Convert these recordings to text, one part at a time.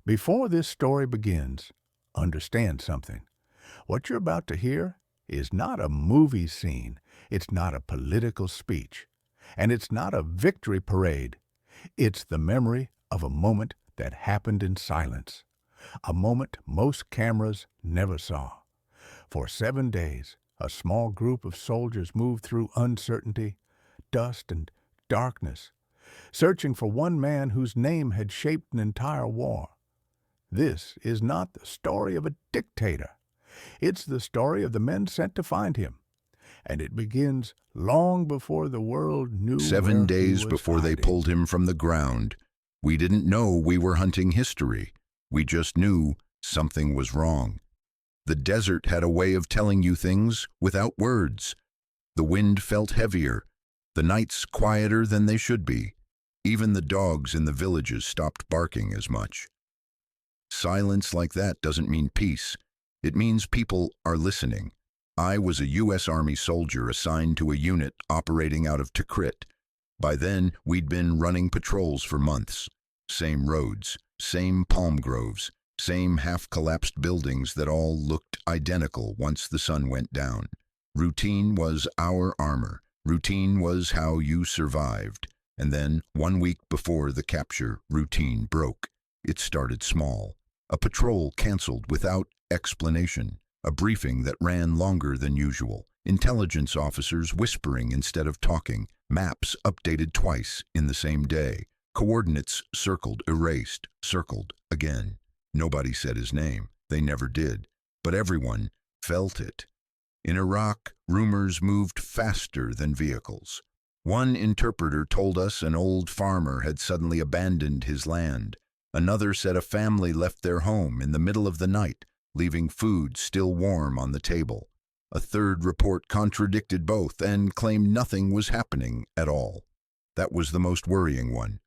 Before this story begins, understand something. What you're about to hear is not a movie scene, it's not a political speech, and it's not a victory parade. It's the memory of a moment that happened in silence, a moment most cameras never saw. For 7 days, a small group of soldiers moved through uncertainty, dust, and darkness, searching for one man whose name had shaped an entire war. This is not the story of a dictator. It's the story of the men sent to find him. And it begins long before the world knew Seven where he days was before they hiding. pulled him from the ground, we didn't know we were hunting history. We just knew something was wrong. The desert had a way of telling you things without words. The wind felt heavier, the nights quieter than they should be. Even the dogs in the villages stopped barking as much. Silence like that doesn't mean peace. It means people are listening. I was a U.S. Army soldier assigned to a unit operating out of Tikrit. By then, we'd been running patrols for months. Same roads, same palm groves, same half-collapsed buildings that all looked identical once the sun went down. Routine was our armor. Routine was how you survived. And then, 1 week before the capture, routine broke. It started small. A patrol canceled without explanation. A briefing that ran longer than usual. Intelligence officers whispering instead of talking. Maps updated twice in the same day. Coordinates circled, erased, circled again. Nobody said his name. They never did. But everyone felt it. In Iraq, rumors moved faster than vehicles. One interpreter told us an old farmer had suddenly abandoned his land. Another said a family left their home in the middle of the night, leaving food still warm on the table. A third report contradicted both and claimed nothing was happening at all. That was the most worrying one.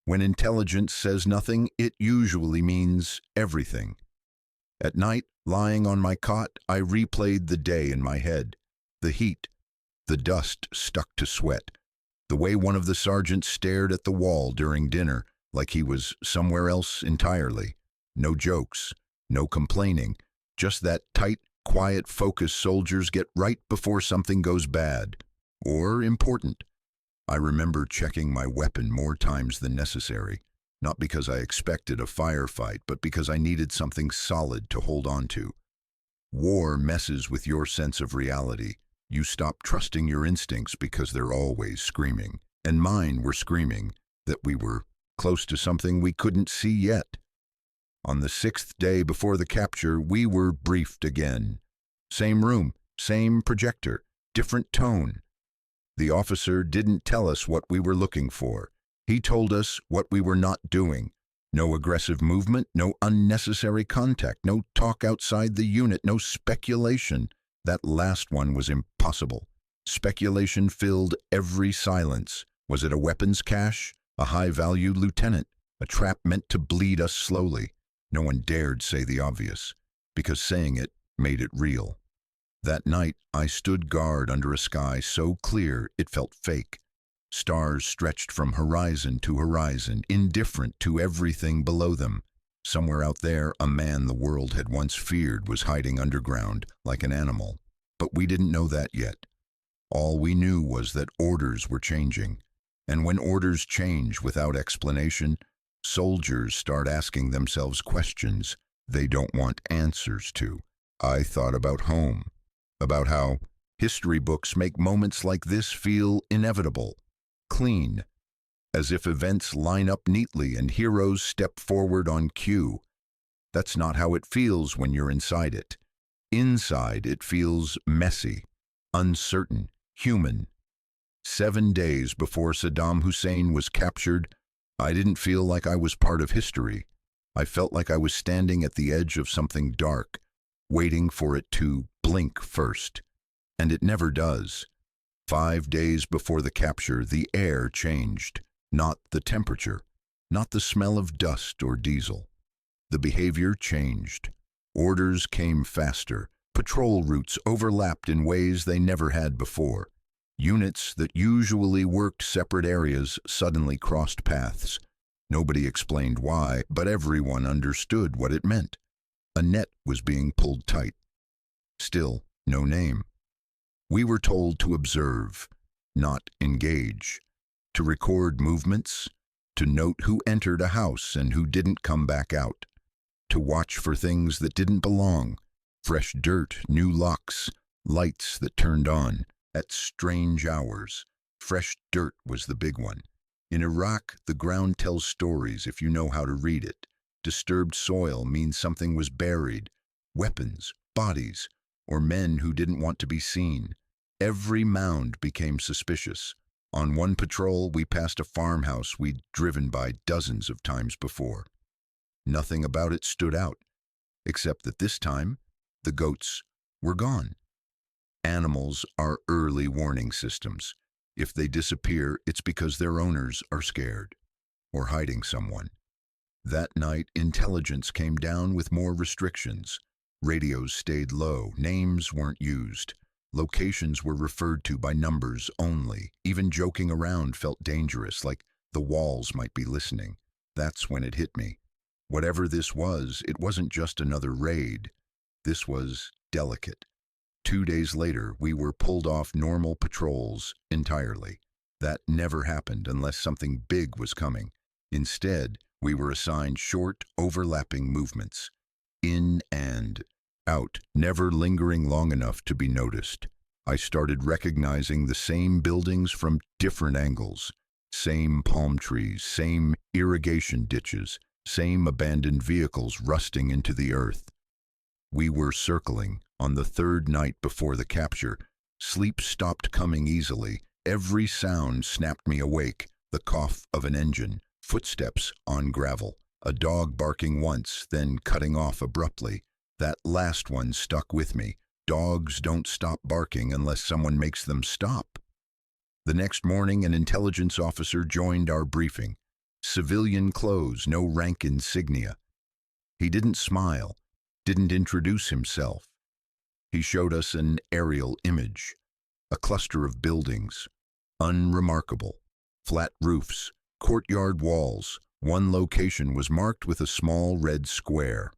When intelligence says nothing, it usually means everything. At night, lying on my cot, I replayed the day in my head. The heat, the dust stuck to sweat, the way one of the sergeants stared at the wall during dinner, like he was somewhere else entirely. No jokes, no complaining, just that tight, quiet focus soldiers get right before something goes bad, or important. I remember checking my weapon more times than necessary, not because I expected a firefight, but because I needed something solid to hold on to. War messes with your sense of reality. You stop trusting your instincts because they're always screaming. And mine were screaming that we were close to something we couldn't see yet. On the 6th day before the capture, we were briefed again. Same room, same projector, different tone. The officer didn't tell us what we were looking for. He told us what we were not doing. No aggressive movement, no unnecessary contact, no talk outside the unit, no speculation. That last one was impossible. Speculation filled every silence. Was it a weapons cache? A high-value lieutenant? A trap meant to bleed us slowly? No one dared say the obvious, because saying it made it real. That night, I stood guard under a sky so clear it felt fake. Stars stretched from horizon to horizon, indifferent to everything below them. Somewhere out there, a man the world had once feared was hiding underground like an animal. But we didn't know that yet. All we knew was that orders were changing. And when orders change without explanation, soldiers start asking themselves questions they don't want answers to. I thought about home, about how history books make moments like this feel inevitable, clean, as if events line up neatly and heroes step forward on cue. That's not how it feels when you're inside it. Inside, it feels messy, uncertain, human. 7 days before Saddam Hussein was captured, I didn't feel like I was part of history. I felt like I was standing at the edge of something dark, waiting for it to blink first. And it never does. 5 days before the capture, the air changed. Not the temperature, not the smell of dust or diesel. The behavior changed. Orders came faster. Patrol routes overlapped in ways they never had before. Units that usually worked separate areas suddenly crossed paths. Nobody explained why, but everyone understood what it meant. A net was being pulled tight. Still, no name. We were told to observe, not engage, to record movements, to note who entered a house and who didn't come back out, to watch for things that didn't belong, fresh dirt, new locks, lights that turned on at strange hours. Fresh dirt was the big one. In Iraq, the ground tells stories if you know how to read it. Disturbed soil means something was buried, weapons, bodies, or men who didn't want to be seen. Every mound became suspicious. On one patrol, we passed a farmhouse we'd driven by dozens of times before. Nothing about it stood out, except that this time, the goats were gone. Animals are early warning systems. If they disappear, it's because their owners are scared or hiding someone. That night, intelligence came down with more restrictions. Radios stayed low, names weren't used. Locations were referred to by numbers only. Even joking around felt dangerous, like the walls might be listening. That's when it hit me. Whatever this was, it wasn't just another raid. This was delicate. 2 days later, we were pulled off normal patrols entirely. That never happened unless something big was coming. Instead, we were assigned short, overlapping movements. In and out, never lingering long enough to be noticed. I started recognizing the same buildings from different angles. Same palm trees, same irrigation ditches, same abandoned vehicles rusting into the earth. We were circling. On the third night before the capture, sleep stopped coming easily. Every sound snapped me awake. The cough of an engine, footsteps on gravel, a dog barking once, then cutting off abruptly. That last one stuck with me. Dogs don't stop barking unless someone makes them stop. The next morning, an intelligence officer joined our briefing. Civilian clothes, no rank insignia. He didn't smile, didn't introduce himself. He showed us an aerial image, a cluster of buildings, unremarkable, flat roofs, courtyard walls. One location was marked with a small red square.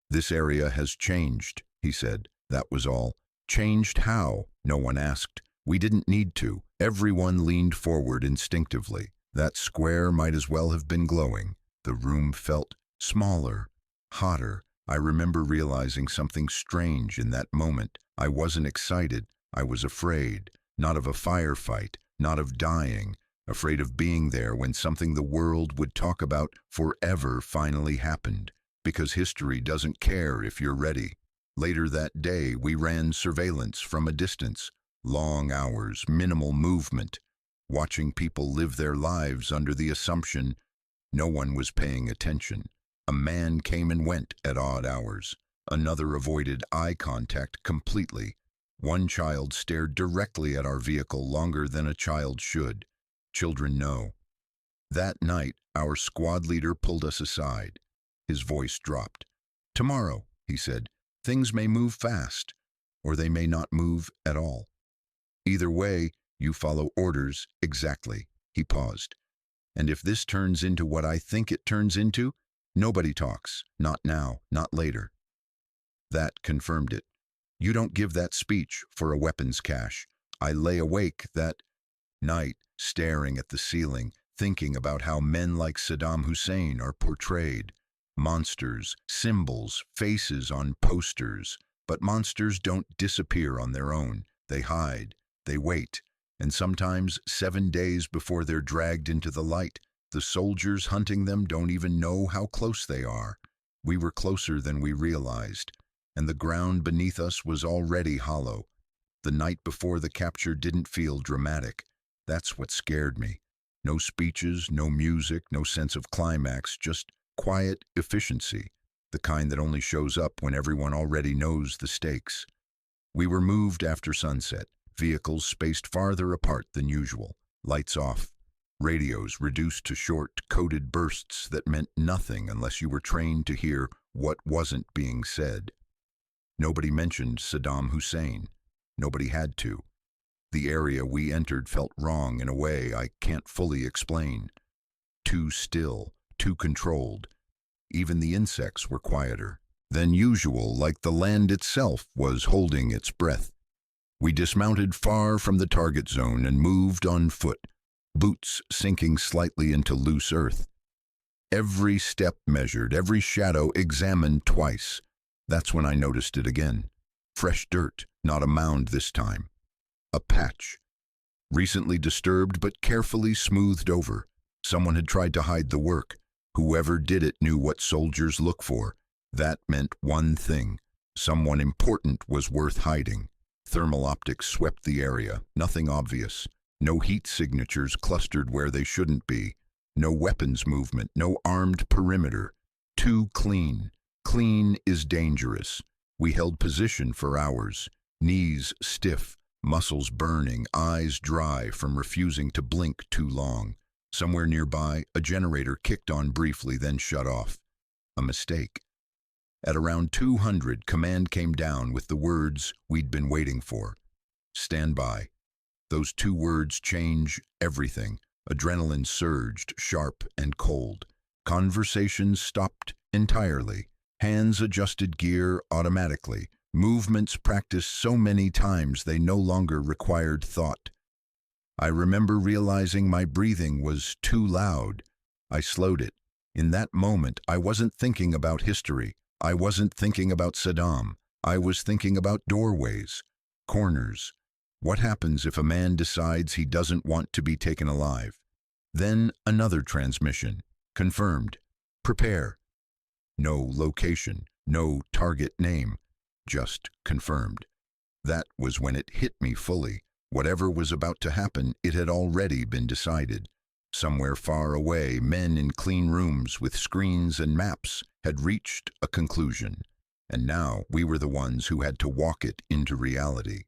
This area has changed, he said. That was all. Changed how? No one asked. We didn't need to. Everyone leaned forward instinctively. That square might as well have been glowing. The room felt smaller, hotter. I remember realizing something strange in that moment. I wasn't excited. I was afraid. Not of a firefight, not of dying. Afraid of being there when something the world would talk about forever finally happened. Because history doesn't care if you're ready. Later that day, we ran surveillance from a distance. Long hours, minimal movement. Watching people live their lives under the assumption no one was paying attention. A man came and went at odd hours. Another avoided eye contact completely. One child stared directly at our vehicle longer than a child should. Children know. That night, our squad leader pulled us aside. His voice dropped. "Tomorrow," he said, "things may move fast, or they may not move at all. Either way, you follow orders exactly." He paused. "And if this turns into what I think it turns into, nobody talks. Not now, not later." That confirmed it. You don't give that speech for a weapons cache. I lay awake that night, staring at the ceiling, thinking about how men like Saddam Hussein are portrayed. Monsters, symbols, faces on posters. But monsters don't disappear on their own. They hide, they wait, and sometimes 7 days before they're dragged into the light, the soldiers hunting them don't even know how close they are. We were closer than we realized, and the ground beneath us was already hollow. The night before the capture didn't feel dramatic. That's what scared me. No speeches, no music, no sense of climax, just quiet efficiency, the kind that only shows up when everyone already knows the stakes. We were moved after sunset, vehicles spaced farther apart than usual, lights off, radios reduced to short, coded bursts that meant nothing unless you were trained to hear what wasn't being said. Nobody mentioned Saddam Hussein. Nobody had to. The area we entered felt wrong in a way I can't fully explain. Too still, too controlled. Even the insects were quieter than usual, like the land itself was holding its breath. We dismounted far from the target zone and moved on foot, boots sinking slightly into loose earth. Every step measured, every shadow examined twice. That's when I noticed it again. Fresh dirt, not a mound this time. A patch. Recently disturbed but carefully smoothed over. Someone had tried to hide the work. Whoever did it knew what soldiers look for. That meant one thing. Someone important was worth hiding. Thermal optics swept the area, nothing obvious. No heat signatures clustered where they shouldn't be. No weapons movement, no armed perimeter. Too clean. Clean is dangerous. We held position for hours, knees stiff, muscles burning, eyes dry from refusing to blink too long. Somewhere nearby, a generator kicked on briefly, then shut off. A mistake. At around 200, command came down with the words we'd been waiting for. Stand by. Those 2 words change everything. Adrenaline surged, sharp and cold. Conversations stopped entirely. Hands adjusted gear automatically. Movements practiced so many times they no longer required thought. I remember realizing my breathing was too loud. I slowed it. In that moment, I wasn't thinking about history. I wasn't thinking about Saddam. I was thinking about doorways, corners. What happens if a man decides he doesn't want to be taken alive? Then another transmission. Confirmed. Prepare. No location, no target name. Just confirmed. That was when it hit me fully. Whatever was about to happen, it had already been decided. Somewhere far away, men in clean rooms with screens and maps had reached a conclusion. And now we were the ones who had to walk it into reality.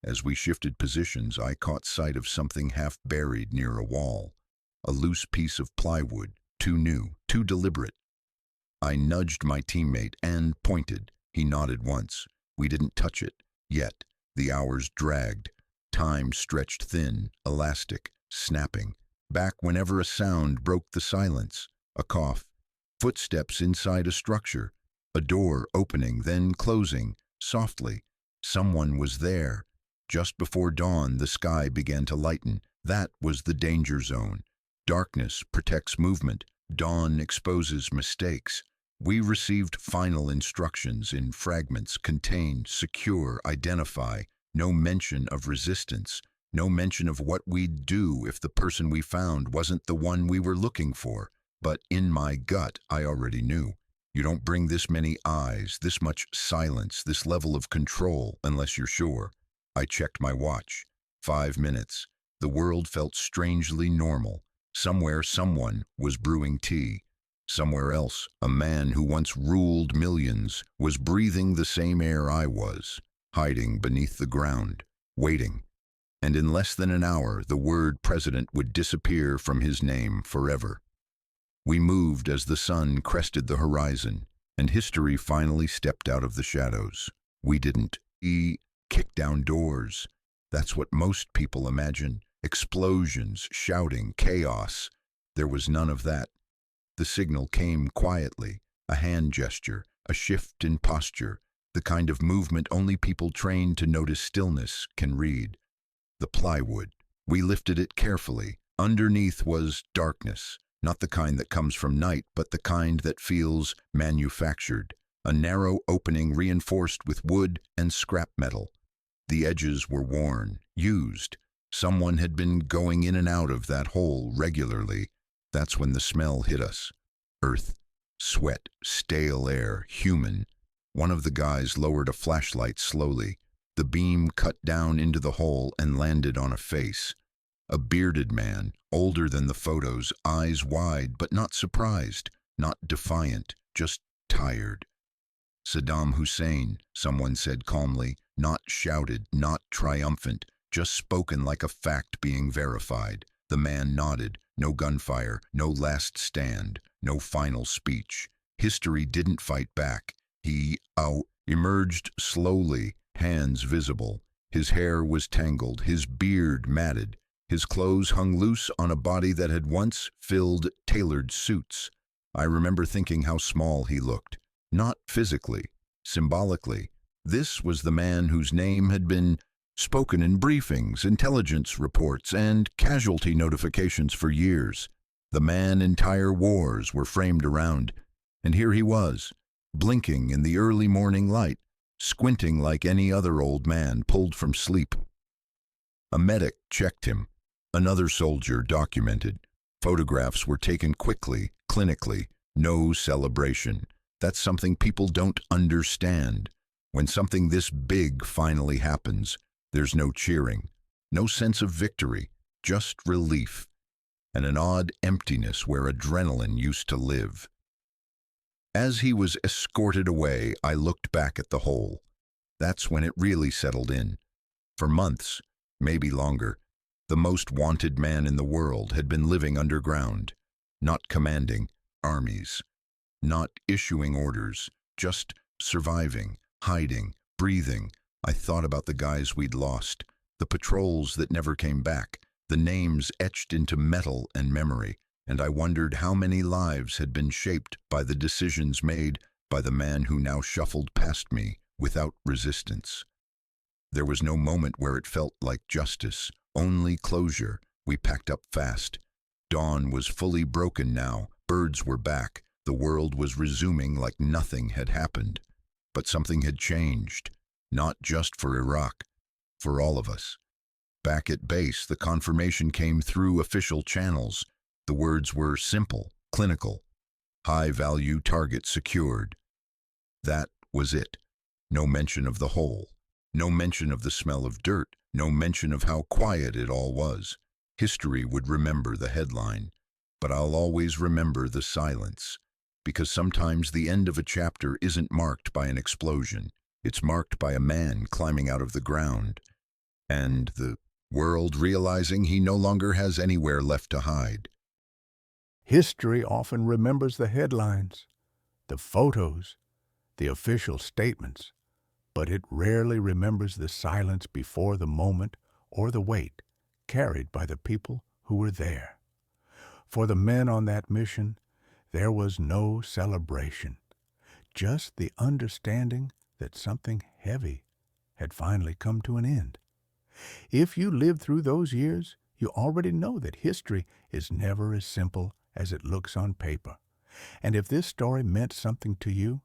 As we shifted positions, I caught sight of something half buried near a wall. A loose piece of plywood, too new, too deliberate. I nudged my teammate and pointed. He nodded once. We didn't touch it, yet. The hours dragged. Time stretched thin, elastic, snapping. Back whenever a sound broke the silence. A cough. Footsteps inside a structure. A door opening, then closing, softly. Someone was there. Just before dawn, the sky began to lighten. That was the danger zone. Darkness protects movement. Dawn exposes mistakes. We received final instructions in fragments: contain, secure, identify. No mention of resistance. No mention of what we'd do if the person we found wasn't the one we were looking for. But in my gut, I already knew. You don't bring this many eyes, this much silence, this level of control unless you're sure. I checked my watch. 5 minutes. The world felt strangely normal. Somewhere, someone was brewing tea. Somewhere else, a man who once ruled millions was breathing the same air I was, hiding beneath the ground, waiting. And in less than an hour, the word president would disappear from his name forever. We moved as the sun crested the horizon, and history finally stepped out of the shadows. We didn't kick down doors. That's what most people imagine. Explosions, shouting, chaos. There was none of that. The signal came quietly, a hand gesture, a shift in posture, the kind of movement only people trained to notice stillness can read. The plywood. We lifted it carefully. Underneath was darkness, not the kind that comes from night, but the kind that feels manufactured. A narrow opening reinforced with wood and scrap metal. The edges were worn, used. Someone had been going in and out of that hole regularly. That's when the smell hit us. Earth, sweat, stale air, human. One of the guys lowered a flashlight slowly. The beam cut down into the hole and landed on a face. A bearded man, older than the photos, eyes wide but not surprised, not defiant, just tired. Saddam Hussein, someone said calmly, not shouted, not triumphant, just spoken like a fact being verified. The man nodded. No gunfire, no last stand, no final speech. History didn't fight back. He emerged slowly, hands visible. His hair was tangled, his beard matted. His clothes hung loose on a body that had once filled tailored suits. I remember thinking how small he looked. Not physically, symbolically. This was the man whose name had been spoken in briefings, intelligence reports, and casualty notifications for years. The man entire wars were framed around. And here he was, blinking in the early morning light, squinting like any other old man pulled from sleep. A medic checked him. Another soldier documented. Photographs were taken quickly, clinically. No celebration. That's something people don't understand. When something this big finally happens, there's no cheering, no sense of victory, just relief, and an odd emptiness where adrenaline used to live. As he was escorted away, I looked back at the hole. That's when it really settled in. For months, maybe longer, the most wanted man in the world had been living underground, not commanding armies, not issuing orders, just surviving, hiding, breathing. I thought about the guys we'd lost, the patrols that never came back, the names etched into metal and memory, and I wondered how many lives had been shaped by the decisions made by the man who now shuffled past me without resistance. There was no moment where it felt like justice, only closure. We packed up fast. Dawn was fully broken now. Birds were back. The world was resuming like nothing had happened. But something had changed, not just for Iraq, for all of us. Back at base, the confirmation came through official channels. The words were simple, clinical. High-value target secured. That was it. No mention of the hole. No mention of the smell of dirt. No mention of how quiet it all was. History would remember the headline, but I'll always remember the silence, because sometimes the end of a chapter isn't marked by an explosion. It's marked by a man climbing out of the ground, and the world realizing he no longer has anywhere left to hide. History often remembers the headlines, the photos, the official statements, but it rarely remembers the silence before the moment or the weight carried by the people who were there. For the men on that mission, there was no celebration, just the understanding that something heavy had finally come to an end. If you lived through those years, you already know that history is never as simple as it looks on paper. And if this story meant something to you,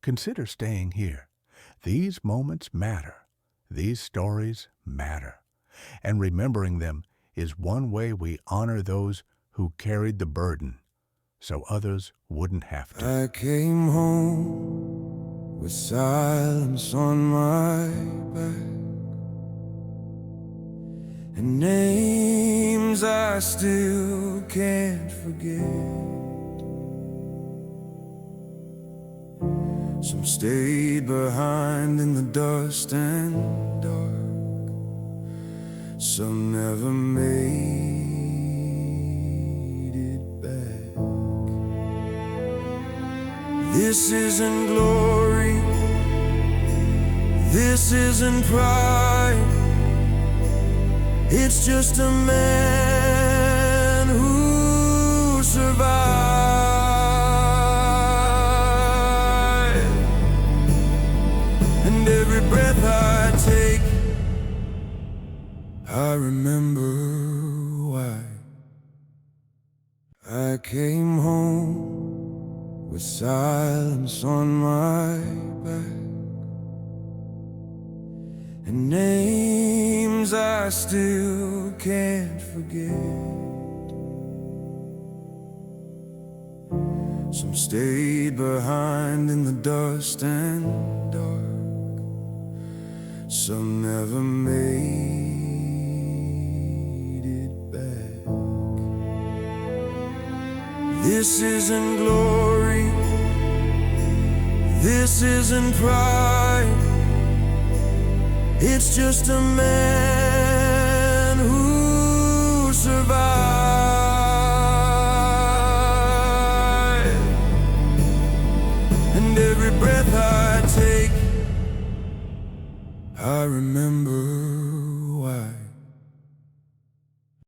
consider staying here. These moments matter. These stories matter. And remembering them is one way we honor those who carried the burden, so others wouldn't have to. I came home with silence on my back, and names I still can't forget. Some stayed behind in the dust and dark, some never made it back. This isn't glory, this isn't pride, it's just a man who survived. And every breath I take, I remember why. I came home with silence on my back, and names I still can't forget. Some stayed behind in the dust and dark, some never made it back. This isn't glory, this isn't pride, it's just a man